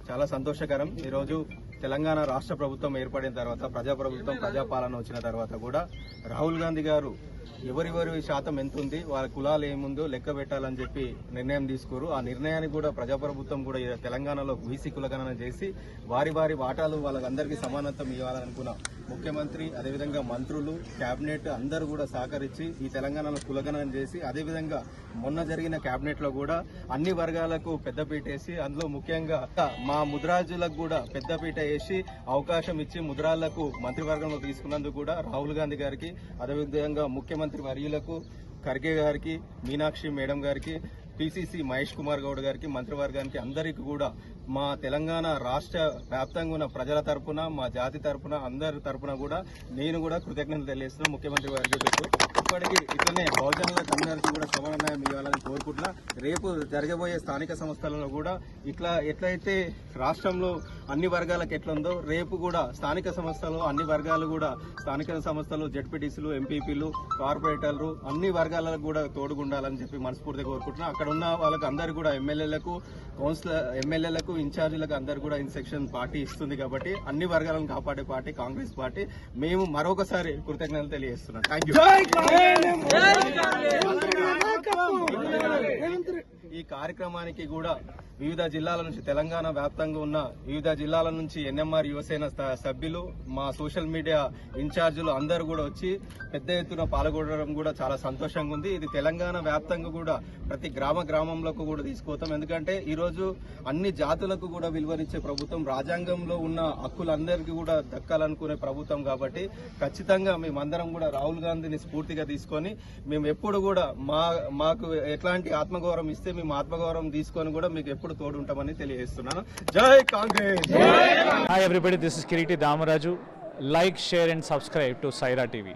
చాలా సంతోషకరం. ఈరోజు తెలంగాణ రాష్ట్ర ప్రభుత్వం ఏర్పడిన తర్వాత, ప్రజాప్రభుత్వం ప్రజాపాలన వచ్చిన తర్వాత కూడా రాహుల్ గాంధీ గారు ఎవరి శాతం ఎంత ఉంది, వాళ్ళ కులాలు ఏముందో లెక్క పెట్టాలని చెప్పి నిర్ణయం తీసుకోరు. ఆ నిర్ణయానికి కూడా ప్రజాప్రభుత్వం కూడా తెలంగాణలో బీసీ కులగణన చేసి వారి వాటాలు వాళ్ళందరికీ సమానత్వం ఇవ్వాలనుకున్న ముఖ్యమంత్రి, అదేవిధంగా మంత్రులు, కేబినెట్ అందరూ కూడా సహకరించి ఈ తెలంగాణలో కులగణన చేసి, అదేవిధంగా మొన్న జరిగిన కేబినెట్ లో కూడా అన్ని వర్గాలకు పెద్దపీట వేసి, అందులో ముఖ్యంగా మా ముద్రాజులకు కూడా పెద్దపీట వేసి అవకాశం ఇచ్చి ముద్రాలకు మంత్రివర్గంలో తీసుకున్నందుకు కూడా రాహుల్ గాంధీ గారికి, అదేవిధంగా ముఖ్యమంత్రి వర్యులకు ఖర్గే గారికి, మీనాక్షి మేడం గారికి, పిసిసి మహేష్ కుమార్ గౌడ్ గారికి, మంత్రివర్గానికి అందరికీ కూడా మా తెలంగాణ రాష్ట్ర వ్యాప్తంగా ఉన్న ప్రజల తరపున, మా జాతి తరపున, అందరి తరపున కూడా నేను కూడా కృతజ్ఞతలు తెలియజేస్తున్నాను ముఖ్యమంత్రి వర్యులకు. ఇప్పటికీ ఇట్లనే బహుజనులకు అందరికీ కూడా సమానం ఇవ్వాలని కోరుకుంటున్నా. రేపు జరగబోయే స్థానిక సంస్థలలో కూడా ఎట్లయితే రాష్ట్రంలో అన్ని వర్గాలకు ఎట్లుందో రేపు కూడా స్థానిక సంస్థలు అన్ని వర్గాలు కూడా, స్థానిక సంస్థలు జెడ్పీటీసీలు, ఎంపీపీలు, కార్పొరేటర్లు అన్ని వర్గాలకు కూడా తోడుగుండాలని చెప్పి మనస్ఫూర్తిగా కోరుకుంటున్నా. అక్కడ ఉన్న వాళ్ళకి అందరు కూడా ఎమ్మెల్యేలకు ఇన్ఛార్జీలకు అందరు కూడా ఇన్సెక్షన్ పార్టీ ఇస్తుంది కాబట్టి అన్ని వర్గాలను కాపాడే పార్టీ కాంగ్రెస్ పార్టీ. మేము మరొకసారి కృతజ్ఞతలు తెలియజేస్తున్నాం. Thank you. ఈ కార్యక్రమానికి కూడా వివిధ జిల్లాల నుంచి, తెలంగాణ వ్యాప్తంగా ఉన్న వివిధ జిల్లాల నుంచి ఎన్ఎంఆర్ యువసేన సభ్యులు, మా సోషల్ మీడియా ఇన్ఛార్జీలు అందరూ కూడా వచ్చి పెద్ద ఎత్తున పాల్గొనడం కూడా చాలా సంతోషంగా ఉంది. ఇది తెలంగాణ వ్యాప్తంగా కూడా ప్రతి గ్రామంలోకి కూడా తీసుకుపోతాం. ఎందుకంటే ఈరోజు అన్ని జాతులకు కూడా విలువనిచ్చే ప్రభుత్వం, రాజ్యాంగంలో ఉన్న హక్కులందరికీ కూడా దక్కాలనుకునే ప్రభుత్వం కాబట్టి ఖచ్చితంగా మేమందరం కూడా రాహుల్ గాంధీని స్ఫూర్తిగా తీసుకొని మేము ఎప్పుడు కూడా మాకు ఎట్లాంటి ఆత్మగౌరవం ఇస్తే మేము ఆత్మగౌరవం తీసుకొని కూడా మీకు ఎప్పుడు తోడు ఉంటామని తెలియజేస్తున్నాను. జై Congress. Hi everybody, this is Kiriti Damaraju. Like, share and subscribe to Saira TV.